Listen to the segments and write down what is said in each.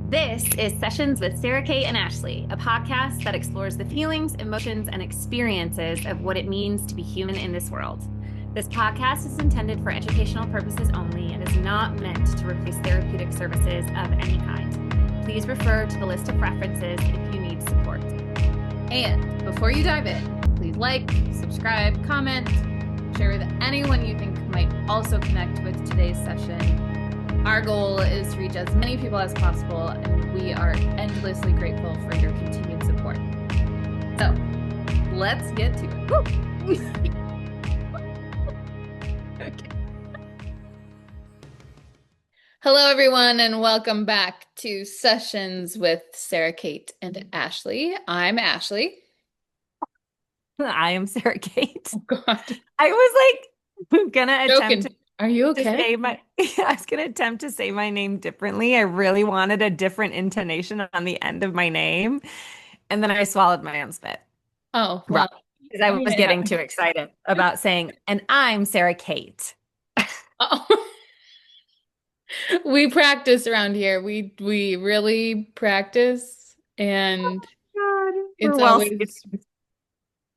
This is Sessions with Sara Cate and Ashley, a podcast that explores the feelings, emotions, and experiences of what it means to be human in this world. This podcast is intended for educational purposes only and is not meant to replace therapeutic services of any kind. Please refer to the list of references if you need support. And before you dive in, please like, subscribe, comment, share with anyone you think might also connect with today's session. Our goal is to reach as many people as possible, and we are endlessly grateful for your continued support. So, let's get to it. Okay. Hello, everyone, and welcome back to Sessions with Sara Cate and Ashley. I'm Ashley. I am Sara Cate. Oh, God. I was gonna attempt Are you to okay? say I was gonna attempt to say my name differently. I really wanted a different intonation on the end of my name, and then I swallowed my own spit. Oh, Right. well, Because I I mean, was it getting too happens. excited about saying, and I'm Sara Cate. Oh. We practice around here. We really practice, and God, we're it's well always seasoned.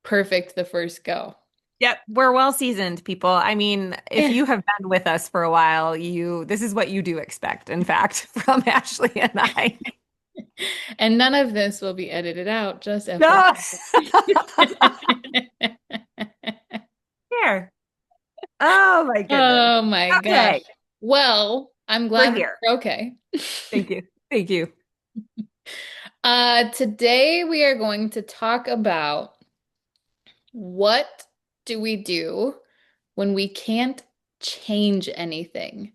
perfect the first go. Yep, we're well seasoned people. I mean, if Yeah. you have been with us for a while, this is what you do expect, in fact, from Ashley and I. And none of this will be edited out, just No. FYI. Here. Oh my goodness. Oh my gosh. Okay, Well, I'm we're glad that here. you're okay. Thank you. Thank you. Today we are going to talk about what do we do when we can't change anything,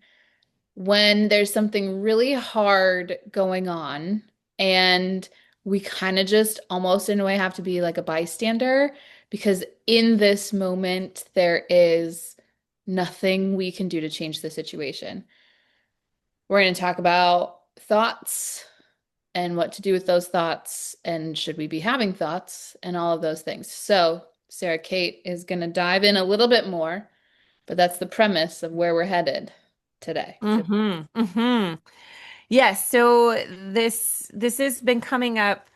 when there's something really hard going on and we kind of just almost in a way have to be like a bystander because in this moment there is nothing we can do to change the situation. We're going to talk about thoughts and what to do with those thoughts and should we be having thoughts and all of those things. So, Sara Cate is going to dive in a little bit more, but that's the premise of where we're headed today. Mm-hmm. Mm-hmm. Yes, so this has been coming up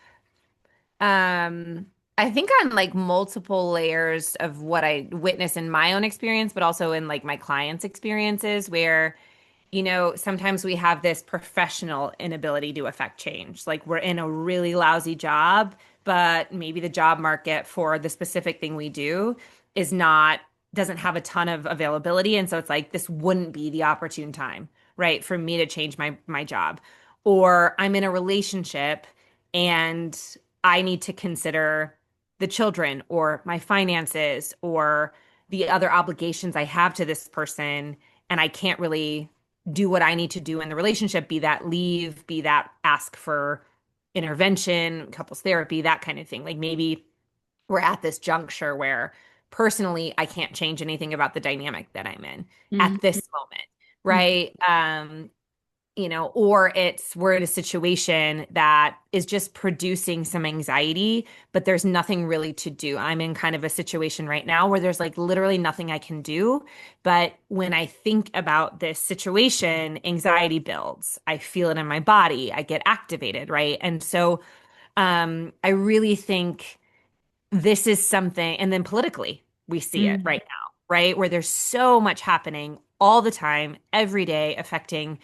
I think on like multiple layers of what I witness in my own experience, but also in like my clients' experiences where, sometimes we have this professional inability to affect change. Like we're in a really lousy job, but maybe the job market for the specific thing we do is not, doesn't have a ton of availability. And so it's like this wouldn't be the opportune time, right, for me to change my job. Or I'm in a relationship and I need to consider the children or my finances or the other obligations I have to this person, and I can't really do what I need to do in the relationship, be that leave, be that ask for intervention, couples therapy, that kind of thing. Like maybe we're at this juncture where personally I can't change anything about the dynamic that I'm in at Mhm. this moment, right? Or we're in a situation that is just producing some anxiety, but there's nothing really to do. I'm in kind of a situation right now where there's like literally nothing I can do. But when I think about this situation, anxiety builds. I feel it in my body. I get activated, right? And so I really think this is something, and then politically, we see it Mhm. right now, right? Where there's so much happening all the time, every day, affecting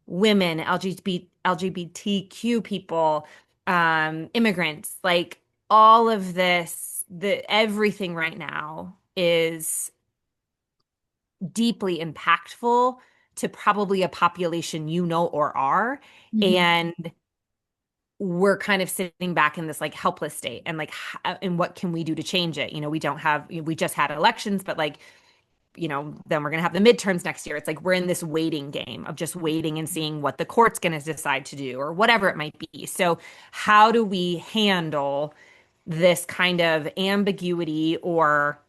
women, LGBTQ people, immigrants, like all of this, everything right now is deeply impactful to probably a population or are. Mhm. And we're kind of sitting back in this like helpless state and like and what can we do to change it? We just had elections, but like, then we're going to have the midterms next year. It's like we're in this waiting game of just waiting and seeing what the court's going to decide to do or whatever it might be. So, how do we handle this kind of ambiguity or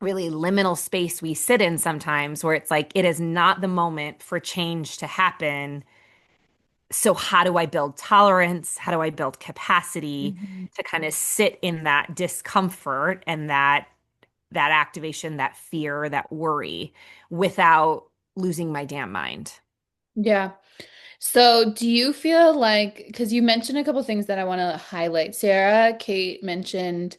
really liminal space we sit in sometimes where it's like it is not the moment for change to happen? So, how do I build tolerance? How do I build capacity Mhm. to kind of sit in that discomfort and that activation, that fear, that worry without losing my damn mind? Yeah. So, do you feel like, because you mentioned a couple things that I want to highlight. Sarah Kate mentioned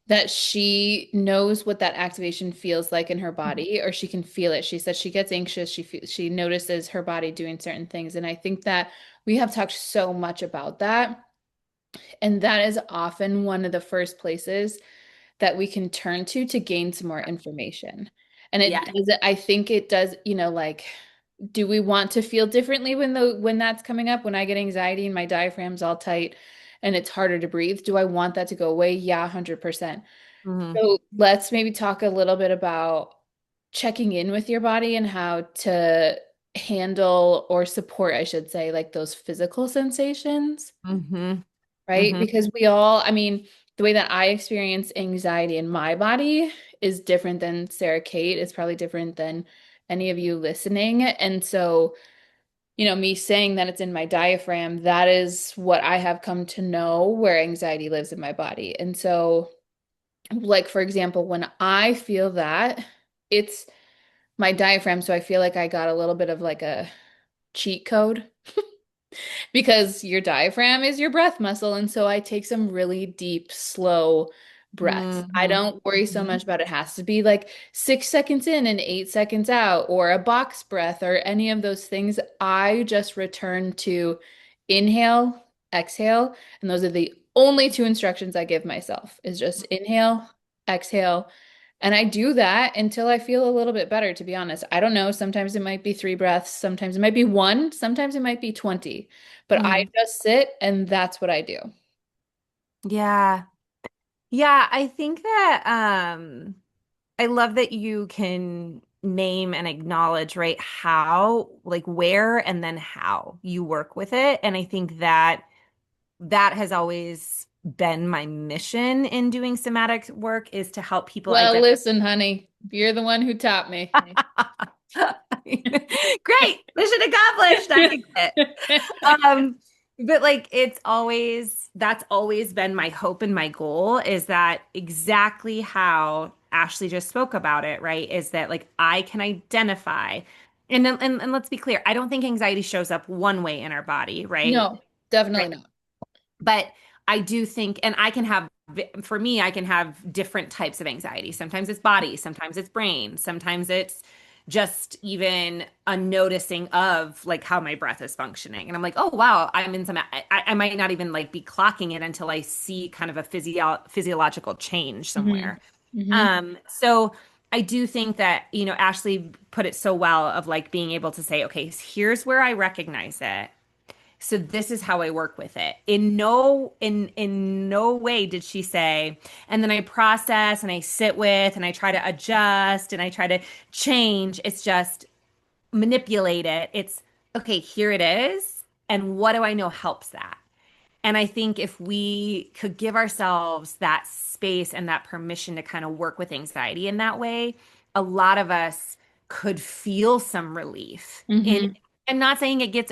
that she knows what that activation feels like in her body, or she can feel it. She said she gets anxious, she notices her body doing certain things, and I think that we have talked so much about that, and that is often one of the first places that we can turn to gain some more information. And it Yeah. does, I think it does, like, do we want to feel differently when that's coming up? When I get anxiety and my diaphragm's all tight and it's harder to breathe, do I want that to go away? Yeah, 100%. Hmm. So let's maybe talk a little bit about checking in with your body and how to handle or support, I should say, like those physical sensations, Hmm. right? Hmm. Because we all, I mean, the way that I experience anxiety in my body is different than Sarah Kate. It's probably different than any of you listening. And so, me saying that it's in my diaphragm, that is what I have come to know where anxiety lives in my body. And so, like, for example, when I feel that, it's my diaphragm. So I feel like I got a little bit of like a cheat code because your diaphragm is your breath muscle. And so I take some really deep, slow breaths. I Hmm. don't worry so much about it has to be like 6 seconds in and 8 seconds out, or a box breath, or any of those things. I just return to inhale, exhale. And those are the only two instructions I give myself is just inhale, exhale. And I do that until I feel a little bit better, to be honest. I don't know. Sometimes it might be three breaths. Sometimes it might be one. Sometimes it might be 20. But I Hmm. just sit and that's what I do. Yeah. Yeah, I think that I love that you can name and acknowledge, right, how, like where and then how you work with it. And I think that that has always been my mission in doing somatic work is to help people Well, identify. listen, honey, you're the one who taught me. Great, mission accomplished. I get it. Um, but like it's always that's always been my hope and my goal is that exactly how Ashley just spoke about it, right? Is that like I can identify and let's be clear, I don't think anxiety shows up one way in our body, right? No, definitely Right. not. But I do think, and I can have, for me, I can have different types of anxiety. Sometimes it's body, sometimes it's brain, sometimes it's just even a noticing of like how my breath is functioning. And I'm like, oh, wow, I'm in some, I might not even like be clocking it until I see kind of a physiological change Hmm. somewhere. Hmm. So I do think that, Ashley put it so well of like being able to say, okay, here's where I recognize it. So this is how I work with it. In no way did she say, and then I process and I sit with and I try to adjust and I try to change. It's just manipulate it. It's okay, here it is. And what do I know helps that? And I think if we could give ourselves that space and that permission to kind of work with anxiety in that way, a lot of us could feel some relief in, Hmm. and not saying it gets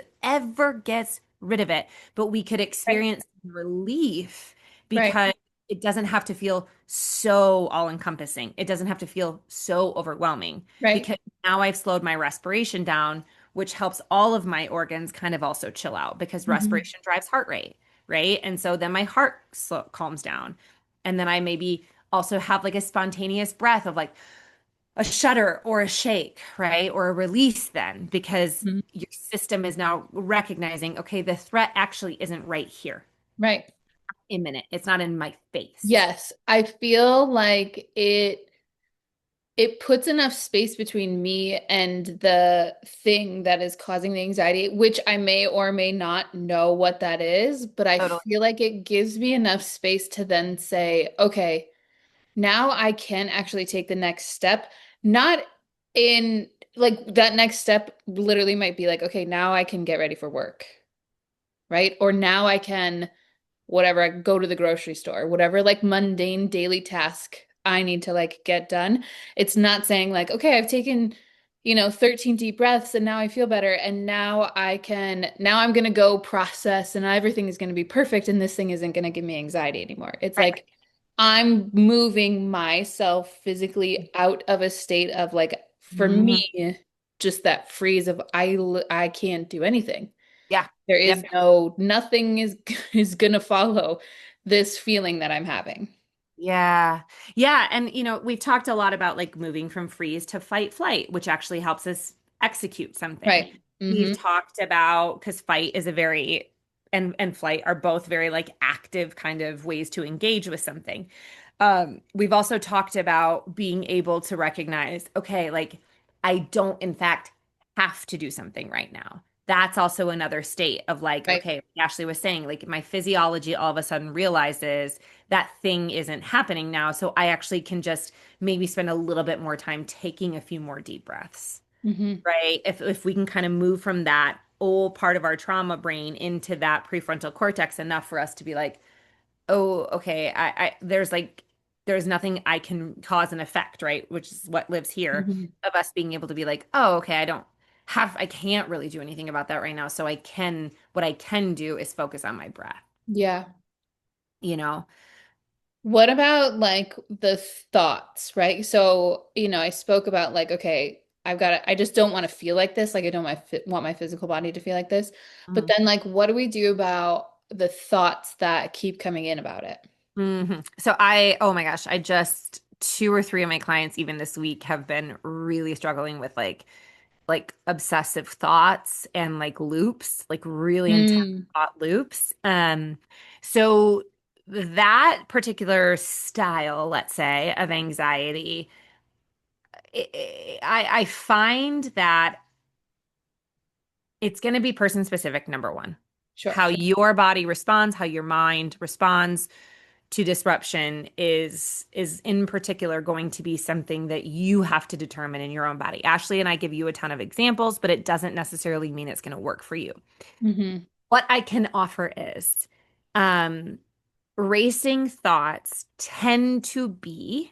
rid of it, but we could Right. experience relief Right. because it doesn't have to feel so all encompassing. It doesn't have to feel so overwhelming Right. because now I've slowed my respiration down, which helps all of my organs kind of also chill out because Hmm. respiration drives heart rate, right? And so then my heart calms down. And then I maybe also have like a spontaneous breath of like a shudder or a shake, right? Or a release then because Hmm. your system is now recognizing, okay, the threat actually isn't right here. Right. A minute. It's not in my face. Yes, I feel like it puts enough space between me and the thing that is causing the anxiety, which I may or may not know what that is, but I Totally. feel like it gives me enough space to then say, okay, now I can actually take the next step. Not in like that next step literally might be like, okay, now I can get ready for work, right? Or now I can whatever, I go to the grocery store, whatever like mundane daily task I need to like get done. It's not saying like, okay, I've taken, 13 deep breaths and now I feel better. And now I'm going to go process and everything is going to be perfect. And this thing isn't going to give me anxiety anymore. It's Right. like I'm moving myself physically out of a state of like, for Mhm. me, just that freeze of I can't do anything. Yeah. There Yep. is no, nothing is is gonna follow this feeling that I'm having. Yeah. Yeah. And, we've talked a lot about like moving from freeze to fight flight, which actually helps us execute something. Right. We've Mm-hmm. talked about because fight is a very, and flight are both very like active kind of ways to engage with something. We've also talked about being able to recognize, okay, like I don't in fact have to do something right now. That's also another state of like, Right. okay, like Ashley was saying, like my physiology all of a sudden realizes that thing isn't happening now. So I actually can just maybe spend a little bit more time taking a few more deep breaths, Mm-hmm. right? If we can kind of move from that old part of our trauma brain into that prefrontal cortex enough for us to be like, oh, okay, there's nothing I can cause and effect, right? Which is what lives here Mm-hmm. of us being able to be like, oh, okay, I can't really do anything about that right now. So what I can do is focus on my breath, Yeah. you know? What about like the thoughts, right? So, I spoke about like, okay, I just don't want to feel like this. Like, I don't want my physical body to feel like this. But then, like, what do we do about the thoughts that keep coming in about it? So oh my gosh, I just two or three of my clients even this week have been really struggling with like obsessive thoughts and like loops, like really intense Mm, thought loops. So that particular style, let's say, of anxiety, I find that it's going to be person specific, number one. sure. How your body responds, how your mind responds to disruption is in particular going to be something that you have to determine in your own body. Ashley and I give you a ton of examples, but it doesn't necessarily mean it's going to work for you. Hmm. What I can offer is um, racing thoughts tend to be,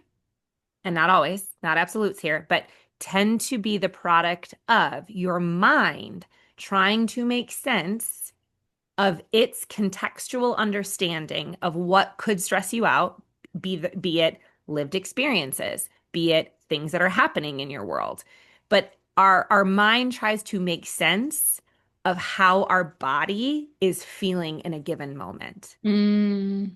and not always, not absolutes here, but tend to be the product of your mind trying to make sense of its contextual understanding of what could stress you out, be it lived experiences, be it things that are happening in your world. But our mind tries to make sense of how our body is feeling in a given moment. Mm,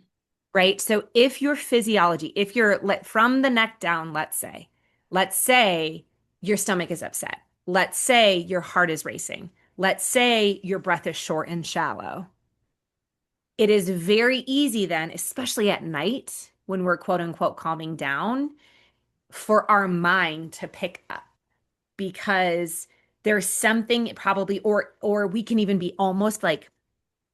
Right? So if your physiology, if you're from the neck down, let's say your stomach is upset. Let's say your heart is racing. Let's say your breath is short and shallow. It is very easy then, especially at night when we're quote unquote calming down, for our mind to pick up because there's something probably, or we can even be almost like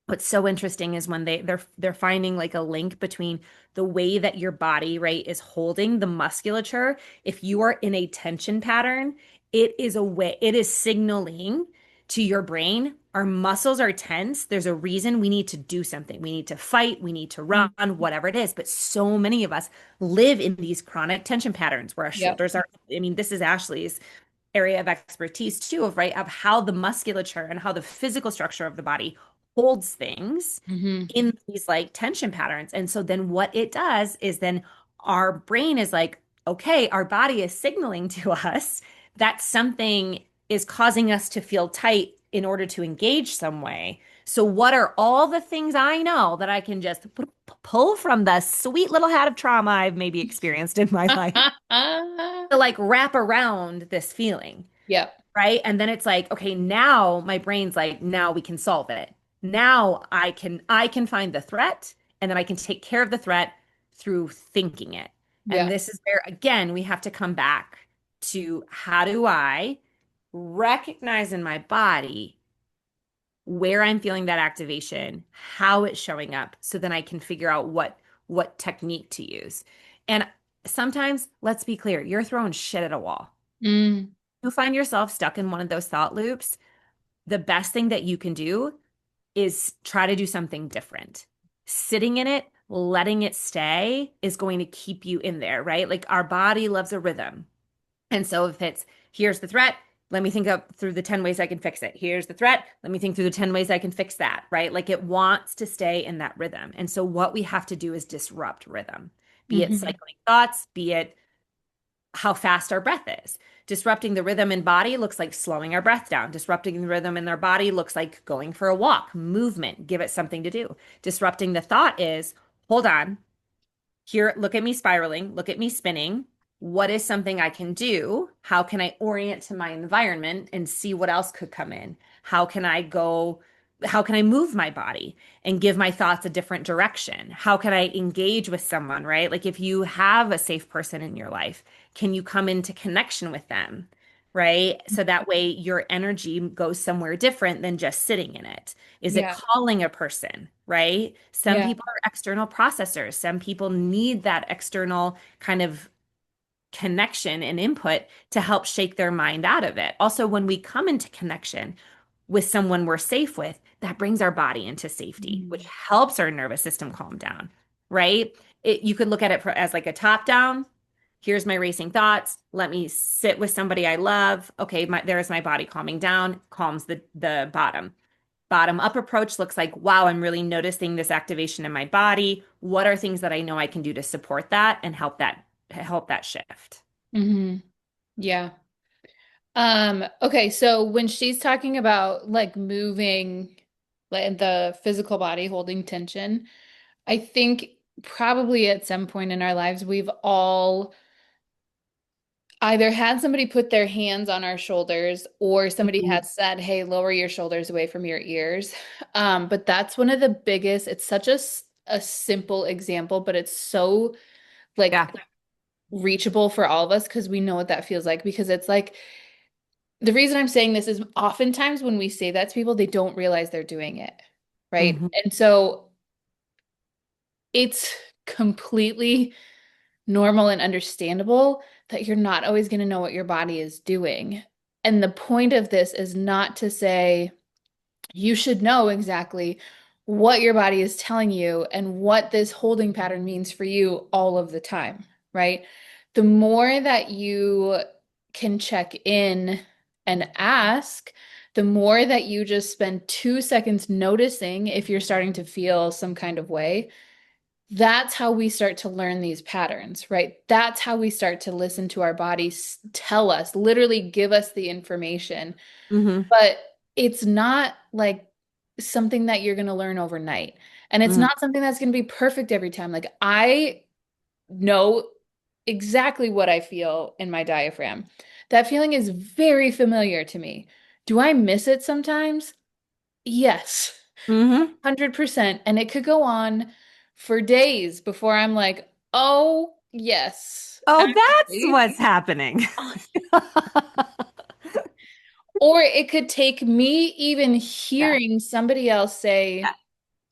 what's so interesting is when they're finding like a link between the way that your body, right, is holding the musculature. If you are in a tension pattern, it is signaling to your brain, our muscles are tense. There's a reason we need to do something. We need to fight, we need to run, mm, whatever it is. But so many of us live in these chronic tension patterns where our yep. shoulders are, I mean, this is Ashley's area of expertise too, of right, of how the musculature and how the physical structure of the body holds things Hmm. in these like tension patterns. And so then what it does is then our brain is like, okay, our body is signaling to us that something is causing us to feel tight in order to engage some way. So what are all the things I know that I can just pull from the sweet little hat of trauma I've maybe experienced in my life to like wrap around this feeling? Yep. Right? And then it's like, okay, now my brain's like, now we can solve it. Now I can find the threat and then I can take care of the threat through thinking it. And Yeah. this is where again we have to come back to how do I recognize in my body where I'm feeling that activation, how it's showing up, so then I can figure out what technique to use. And sometimes, let's be clear, you're throwing shit at a wall. Mm, You find yourself stuck in one of those thought loops, the best thing that you can do is try to do something different. Sitting in it, letting it stay is going to keep you in there, right? Like our body loves a rhythm. And so if it's here's the threat, let me think up through the 10 ways I can fix it. Here's the threat, let me think through the 10 ways I can fix that, right? Like it wants to stay in that rhythm. And so what we have to do is disrupt rhythm, be it hmm. cycling thoughts, be it how fast our breath is. Disrupting the rhythm in body looks like slowing our breath down. Disrupting the rhythm in their body looks like going for a walk, movement, give it something to do. Disrupting the thought is, hold on, here, look at me spiraling, look at me spinning. What is something I can do? How can I orient to my environment and see what else could come in? How can I go? How can I move my body and give my thoughts a different direction? How can I engage with someone, right? Like if you have a safe person in your life, can you come into connection with them, right? So that way your energy goes somewhere different than just sitting in it. Is it Yeah. calling a person, right? Some Yeah. people are external processors. Some people need that external kind of connection and input to help shake their mind out of it. Also, when we come into connection with someone we're safe with, that brings our body into safety, which Mm. helps our nervous system calm down, right? You could look at it as like a top down. Here's my racing thoughts. Let me sit with somebody I love. Okay, there's my body calming down, calms the bottom. Bottom up approach looks like, wow, I'm really noticing this activation in my body. What are things that I know I can do to support that and help that shift? Hmm. Yeah. Okay, so when she's talking about like moving like the physical body holding tension, I think probably at some point in our lives we've all either had somebody put their hands on our shoulders or somebody Mhm. has said, "Hey, lower your shoulders away from your ears." But that's one of the biggest, it's such a simple example, but it's so like Yeah. reachable for all of us because we know what that feels like because it's like the reason I'm saying this is oftentimes when we say that to people, they don't realize they're doing it, right? Hmm. And so it's completely normal and understandable that you're not always going to know what your body is doing. And the point of this is not to say you should know exactly what your body is telling you and what this holding pattern means for you all of the time, right? The more that you can check in and ask, the more that you just spend 2 seconds noticing if you're starting to feel some kind of way. That's how we start to learn these patterns, right? That's how we start to listen to our bodies tell us, literally give us the information. Hmm. But it's not like something that you're going to learn overnight. And it's Hmm. not something that's going to be perfect every time. Like I know exactly what I feel in my diaphragm. That feeling is very familiar to me. Do I miss it sometimes? Yes, Hmm. 100%. And it could go on for days before I'm like, oh, yes, Oh, that's actually. what's happening. Or it could take me even Yeah. hearing somebody else Yeah. say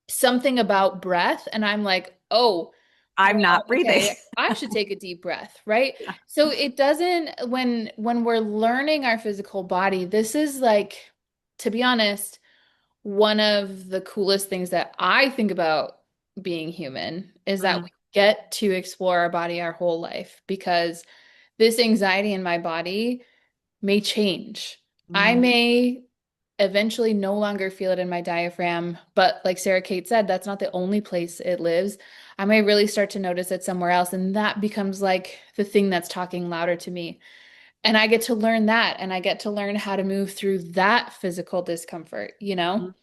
something about breath, and I'm like, oh, I'm well, not breathing. okay, I should take a deep breath, right? Yeah. So it doesn't, when we're learning our physical body, this is like, to be honest, one of the coolest things that I think about being human is that Mm. we get to explore our body our whole life because this anxiety in my body may change. I Mhm. may eventually no longer feel it in my diaphragm, but like Sarah Kate said, that's not the only place it lives. I may really start to notice it somewhere else, and that becomes like the thing that's talking louder to me. And I get to learn that, and I get to learn how to move through that physical discomfort, you know?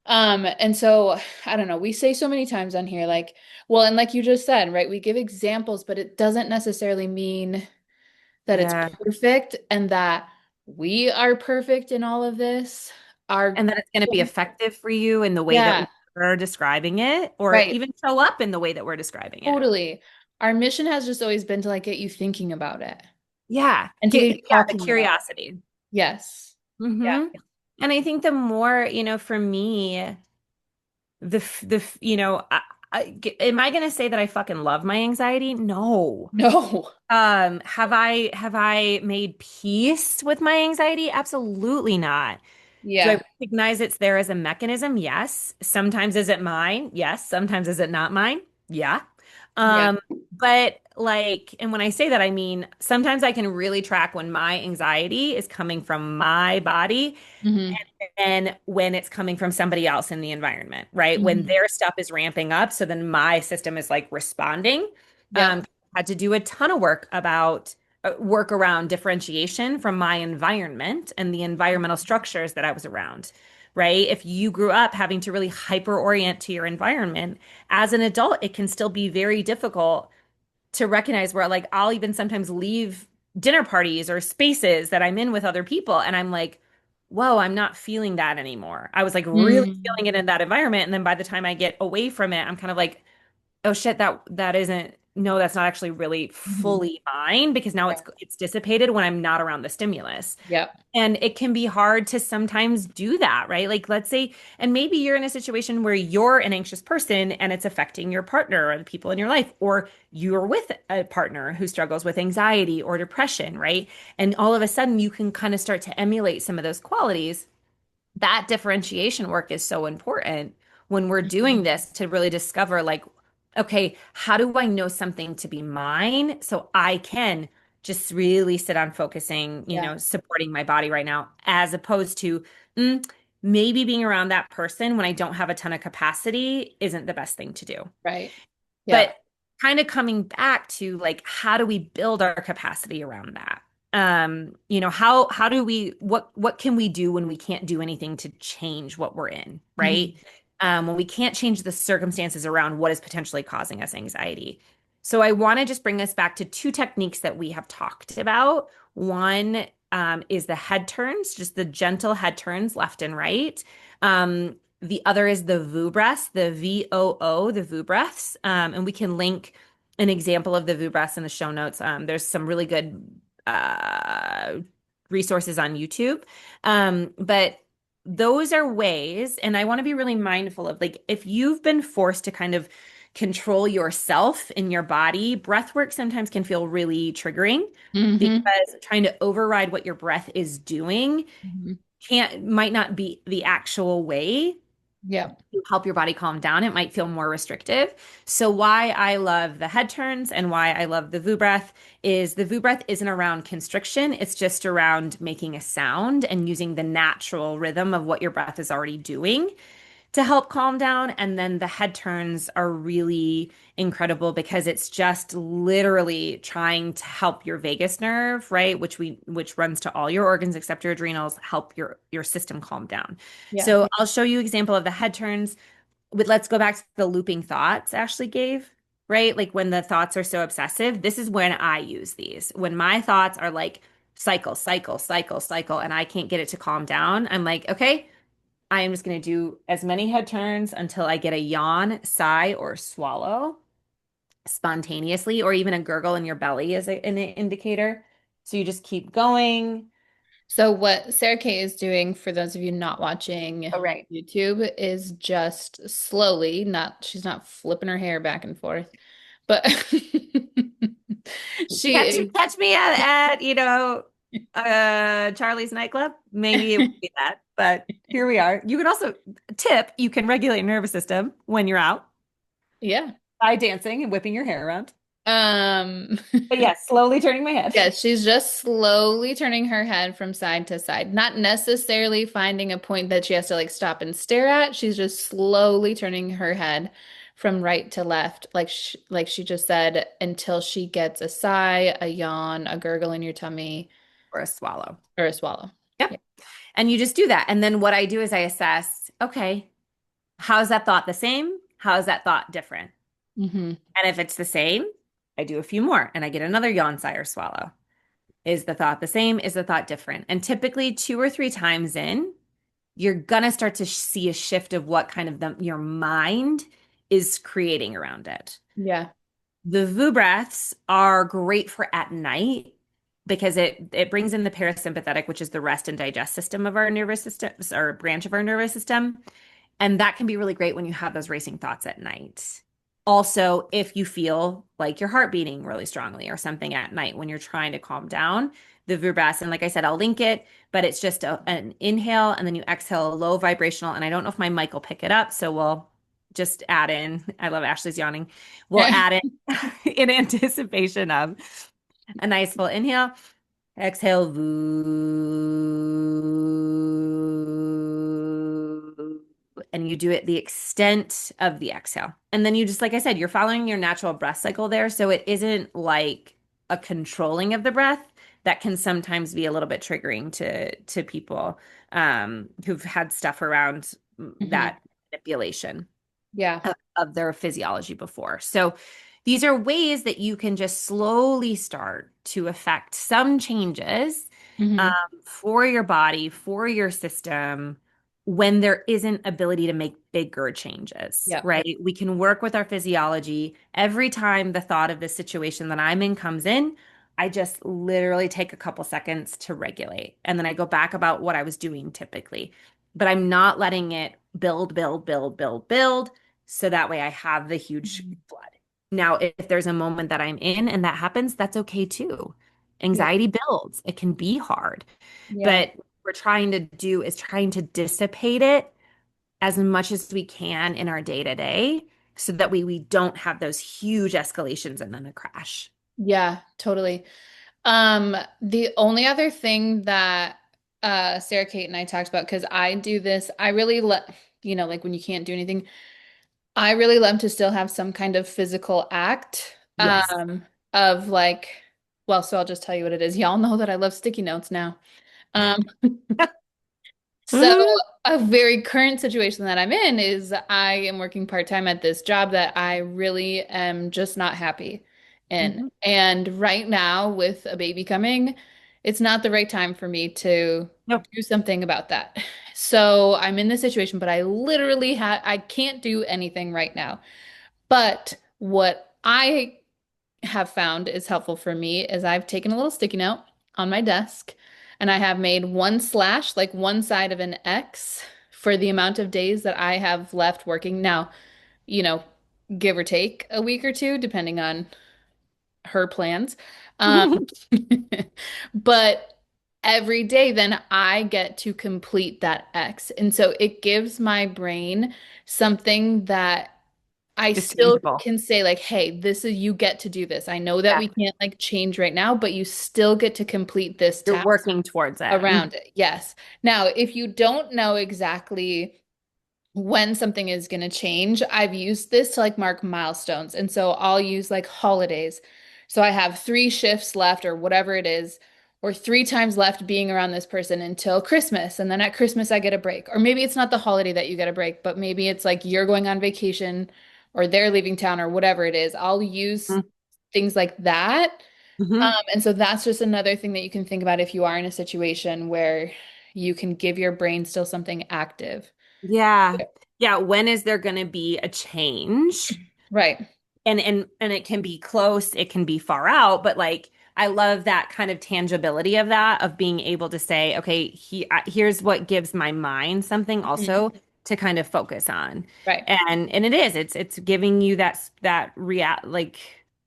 And so I don't know, we say so many times on here, like, well, and like you just said, right, we give examples, but it doesn't necessarily mean that it's Yeah. perfect and that we are perfect in all of this. Our And that it's going to be effective for you in the way that Yeah, we're describing it, or right. even show up in the way that we're describing it. Totally. Our mission has just always been to like get you thinking about it Yeah. and to get you Yeah, the talking about it. curiosity. Yes. Hmm. Yeah. And I think the more, for me, am I going to say that I fucking love my anxiety? No. No. Have I made peace with my anxiety? Absolutely not. Do I Yeah. recognize it's there as a mechanism? Yes. Sometimes is it mine? Yes. Sometimes is it not mine? Yeah. Yeah. But like, and when I say that, I mean sometimes I can really track when my anxiety is coming from my body Hmm. and when it's coming from somebody else in the environment, right? When Hmm. their stuff is ramping up, so then my system is like responding. Yep. Had to do a ton of work about work around differentiation from my environment and the environmental structures that I was around, right? If you grew up having to really hyper orient to your environment, as an adult, it can still be very difficult to recognize where like I'll even sometimes leave dinner parties or spaces that I'm in with other people and I'm like, whoa, I'm not feeling that anymore. I was like really Mm. feeling it in that environment. And then by the time I get away from it, I'm kind of like, oh shit, that isn't, no, that's not actually really Mhm. fully mine because now Yeah. it's dissipated when I'm not around the stimulus. Yep. And it can be hard to sometimes do that, right? Like, let's say, and maybe you're in a situation where you're an anxious person and it's affecting your partner or the people in your life, or you're with a partner who struggles with anxiety or depression, right? And all of a sudden, you can kind of start to emulate some of those qualities. That differentiation work is so important when we're doing Mhm. this to really discover, like, okay, how do I know something to be mine so I can just really sit on focusing, Yeah. supporting my body right now, as opposed to mm, maybe being around that person when I don't have a ton of capacity isn't the best thing to do. Right. But Yep. kind of coming back to like, how do we build our capacity around that? How do we what can we do when we can't do anything to change what we're in, right? Mhm. When we can't change the circumstances around what is potentially causing us anxiety. So I want to just bring us back to two techniques that we have talked about. One is the head turns, just the gentle head turns left and right. The other is the VOO breaths, the VOO, the VOO breaths. And we can link an example of the VOO breaths in the show notes. There's some really good uh, resources on YouTube. But those are ways, and I want to be really mindful of like if you've been forced to kind of control yourself in your body, breath work sometimes can feel really triggering Mhm. because trying to override what your breath is doing Mhm. might not be the actual way Yep. to help your body calm down. It might feel more restrictive. So why I love the head turns and why I love the VU breath is the VU breath isn't around constriction. It's just around making a sound and using the natural rhythm of what your breath is already doing to help calm down. And then the head turns are really incredible because it's just literally trying to help your vagus nerve, right? Which runs to all your organs except your adrenals, help your system calm down. Yeah. So I'll show you an example of the head turns. With let's go back to the looping thoughts Ashley gave, right? Like when the thoughts are so obsessive, this is when I use these. When my thoughts are like cycle, cycle, cycle, cycle, and I can't get it to calm down, I'm like, okay, I am just going to do as many head turns until I get a yawn, sigh, or swallow spontaneously, or even a gurgle in your belly as an indicator. So you just keep going. So what Sarah Kate is doing, for those of you not watching Oh, right. YouTube, is just slowly, not she's not flipping her hair back and forth, but she Catch is, catch me at Charlie's nightclub. Maybe it would be that, but here we are. You can also you can regulate your nervous system when you're out yeah. by dancing and whipping your hair around. Um But yeah, slowly turning my head. yeah, she's just slowly turning her head from side to side, not necessarily finding a point that she has to like stop and stare at. She's just slowly turning her head from right to left, like she just said, until she gets a sigh, a yawn, a gurgle in your tummy, Or a swallow. or a swallow. Yep. Yeah. And you just do that. And then what I do is I assess, okay, how's that thought the same? How is that thought different? Hmm. And if it's the same, I do a few more and I get another yawn, sigh, or swallow. Is the thought the same? Is the thought different? And typically, two or three times in, you're gonna start to see a shift of what kind of your mind is creating around it. Yeah. The VU breaths are great for at night because it brings in the parasympathetic, which is the rest and digest system of our nervous system, or branch of our nervous system. And that can be really great when you have those racing thoughts at night. Also, if you feel like your heart beating really strongly or something at night when you're trying to calm down, the Virbasana, like I said, I'll link it, but it's just an inhale and then you exhale a low vibrational. And I don't know if my mic will pick it up, so we'll just add in. I love Ashley's yawning. We'll add in in anticipation of a nice full inhale. Exhale, voo. And you do it the extent of the exhale. And then you just, like I said, you're following your natural breath cycle there. So it isn't like a controlling of the breath that can sometimes be a little bit triggering to people who've had stuff around Hmm. that manipulation Yeah. of their physiology before. So these are ways that you can just slowly start to affect some changes um, Hmm. for your body, for your system, when there isn't ability to make bigger changes, Yeah. right? We can work with our physiology. Every time the thought of the situation that I'm in comes in, I just literally take a couple seconds to regulate. And then I go back about what I was doing typically. But I'm not letting it build, build, build, build, build. So that way I have the huge Mhm. flood. Now, if there's a moment that I'm in and that happens, that's okay too. Yeah. Anxiety builds. It can be hard. Yeah. But what we're trying to do is trying to dissipate it as much as we can in our day to day so that we don't have those huge escalations and then a crash. Yeah, totally. The only other thing that Sarah Kate and I talked about, because I do this, I really let, like when you can't do anything, I really love to still have some kind of physical act, Yes. of like, well, so I'll just tell you what it is. Y'all know that I love sticky notes now. Um, So, Mhm. a very current situation that I'm in is I am working part-time at this job that I really am just not happy in. And right now, with a baby coming, it's not the right time for me to Nope. do something about that. So, I'm in this situation, but I can't do anything right now. But what I have found is helpful for me is I've taken a little sticky note on my desk and I have made one slash, like one side of an X for the amount of days that I have left working. Now, you know, give or take a week or two, depending on her plans. Um, but every day, then I get to complete that X. And so it gives my brain something that I It's still tangible. can say like, hey, this is you get to do this. I know that Yeah. we can't like change right now, but you still get to complete this You're task working towards it. around it. Yes. Now, if you don't know exactly when something is going to change, I've used this to like mark milestones. And so I'll use like holidays. So I have 3 shifts left or whatever it is, or 3 times left being around this person until Christmas. And then at Christmas, I get a break. Or maybe it's not the holiday that you get a break, but maybe it's like you're going on vacation or they're leaving town or whatever it is. I'll use things like that. Mm-hmm. And so that's just another thing that you can think about if you are in a situation where you can give your brain still something active. Yeah. Yeah. When is there going to be a change? Right. And it can be close, it can be far out, but like I love that kind of tangibility of that, of being able to say, okay, here's what gives my mind something Mhm. also to kind of focus on. Right. And it's giving you that like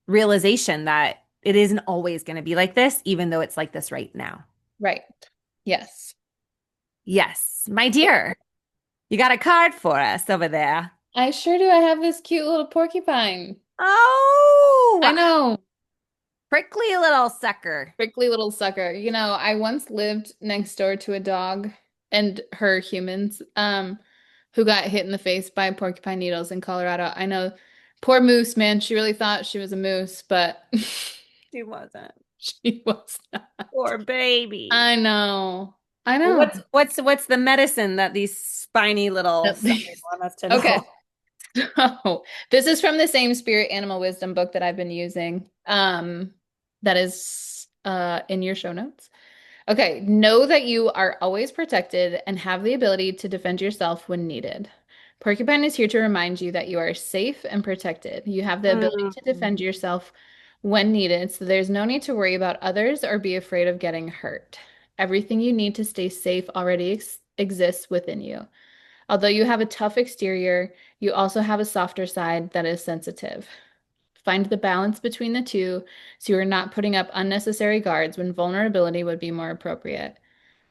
realization that it isn't always going to be like this, even though it's like this right now. Right. Yes. Yes, my dear, you got a card for us over there. I sure do. I have this cute little porcupine. I Oh, know. prickly little sucker. Prickly little sucker. I once lived next door to a dog and her humans, who got hit in the face by porcupine needles in Colorado. I know. Poor moose, man. She really thought she was a moose, but She wasn't. she was not. Poor baby. I know. I Well, know. what's the medicine that these spiny little suckers want us to Okay. know? So this is from the same Spirit Animal Wisdom book that I've been using. That is in your show notes. Okay, know that you are always protected and have the ability to defend yourself when needed. Porcupine is here to remind you that you are safe and protected. You have the ability to Mm. defend yourself when needed, so there's no need to worry about others or be afraid of getting hurt. Everything you need to stay safe already exists within you. Although you have a tough exterior, you also have a softer side that is sensitive. Find the balance between the two so you are not putting up unnecessary guards when vulnerability would be more appropriate.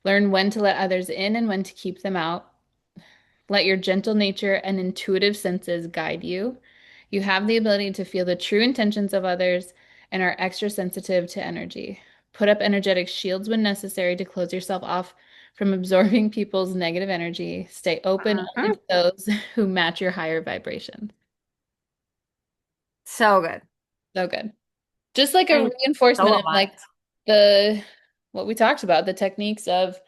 Learn when to let others in and when to keep them out. Let your gentle nature and intuitive senses guide you. You have the ability to feel the true intentions of others and are extra sensitive to energy. Put up energetic shields when necessary to close yourself off from absorbing people's negative energy. Stay open only Mhm. to those who match your higher vibration. So good. So good. Just like a And so reinforcement a of lot. like the what we talked about, the techniques of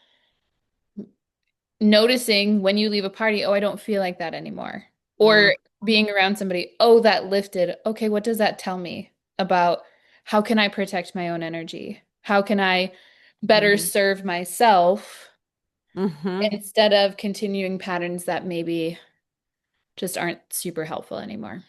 noticing when you leave a party, oh, I don't feel like that anymore. Mm, Or being around somebody, oh, that lifted. Okay, what does that tell me about how can I protect my own energy? How can I better mhm, serve myself mhm. instead of continuing patterns that maybe just aren't super helpful anymore?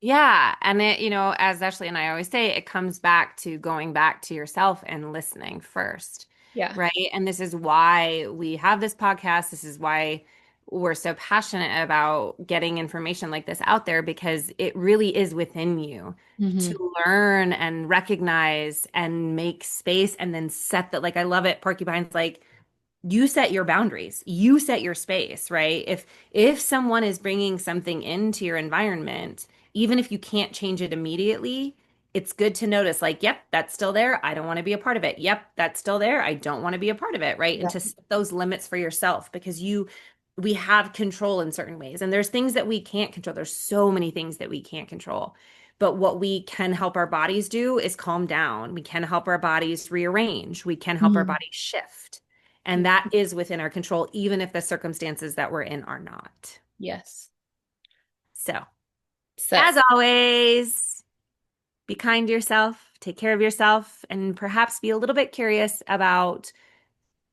Yeah. And as Ashley and I always say, it comes back to going back to yourself and listening first, Yeah. right? And this is why we have this podcast. This is why we're so passionate about getting information like this out there because it really is within you Hmm. to learn and recognize and make space and then set that. Like, I love it. Porcupine's like, you set your boundaries, you set your space, right? If someone is bringing something into your environment, even if you can't change it immediately, it's good to notice like, yep, that's still there, I don't want to be a part of it. Yep, that's still there, I don't want to be a part of it, right? And Yeah. to set those limits for yourself because we have control in certain ways, and there's things that we can't control. There's so many things that we can't control, but what we can help our bodies do is calm down. We can help our bodies rearrange. We can help our Mhm. bodies shift. And that is within our control, even if the circumstances that we're in are not. Yes. So, So, as always, be kind to yourself, take care of yourself, and perhaps be a little bit curious about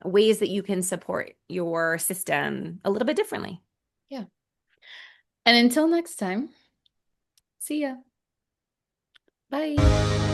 ways that you can support your system a little bit differently. yeah. And until next time, see ya. Bye.